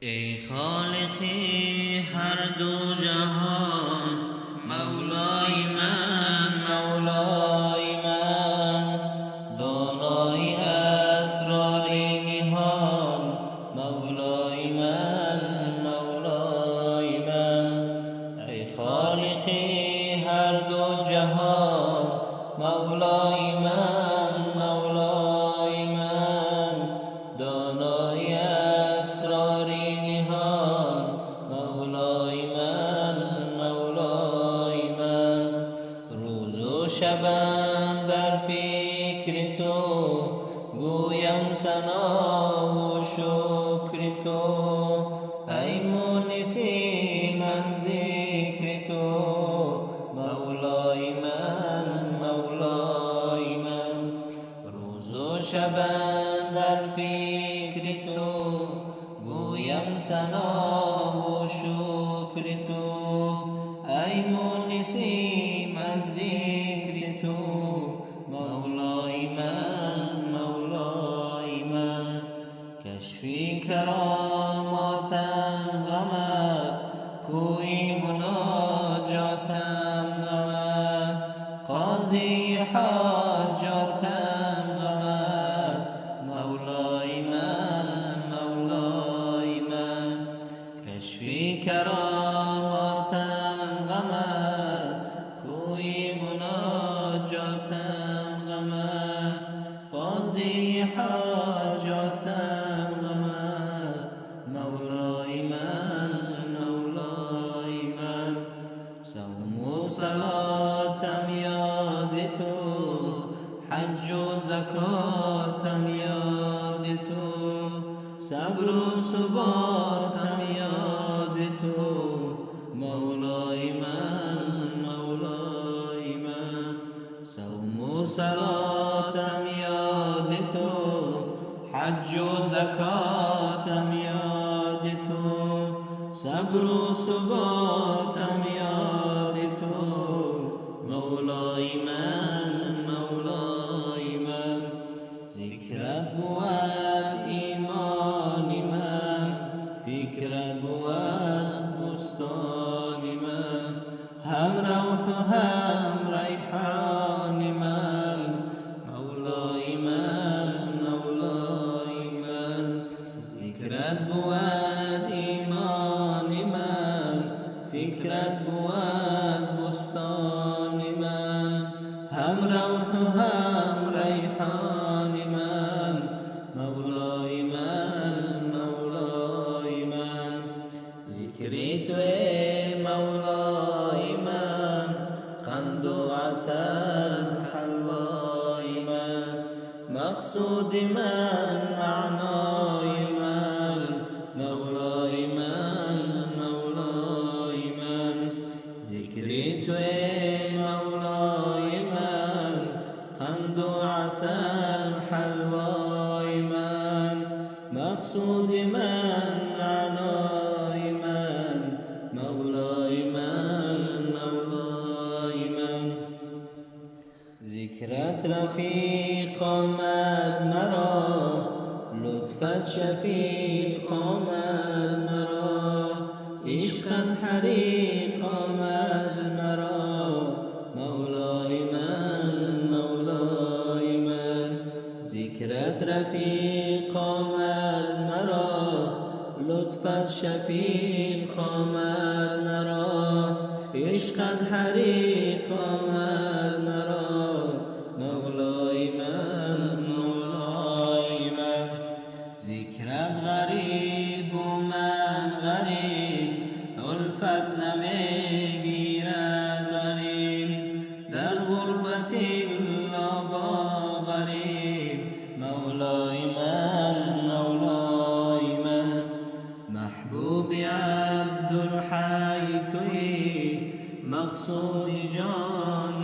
ای خالقی هر دو جهان، مولای من دانای اسرار نهان، مولای من ای خالقی هر دو جهان، مولای من دانای اسرار نهان، مولای من روز و شبم در فکر تو، گویم ثنا و شکر تو. ای مونسی من ذکر تو، مولای من روز و شبم در فکر تو، گویم ثنا و شکر تو. ای مونسی من ذکر تو، مولای من کشفی کراماتم غمت، کوی مناجاتم غمت، قاضی حاجاتم غمت، مولای من کشفی کراماتم غمت، کوی مناجاتم غمت، قاضی حاجاتم غمت، مولای من صوم و صلاتم یاد تو، حج و زکاتم یاد تو، صبر و ثباتم یاد تو، مولای من صوم و صلاتم یاد تو، حج و زکاتم یاد تو، صبر و ثباتم یاد تو، مولای من ذکرت بود ایمان من، فکرت بود بستان من، هم روح و هم ریحان من، مولای من ذکرت بود ایمان من، فکرت بود بستان من، هم روح و هم ریحان من، مولای من ذکری تو ای مولای من، قند و عسل حلوای من، مقصود من معنای من، مولای من ذکری تو ای مولای من، قند و عسل حلوای من، مقصود من معنای من، مولای من ذکرت رفیق آمد مرا، لطفت شفیق آمد مرا، عشقت حریق آمد مرا، مولای من ذکرت رفیق آمد مرا، لطفت شفیق آمد مرا، عشقت حریق آمد مرا، مولای من ذکرت غریب و من غریب، الفت نمیگیرد غریب، در غربت الا با غریب، مولای من محبوب عبدالحی تویی، مقصود جان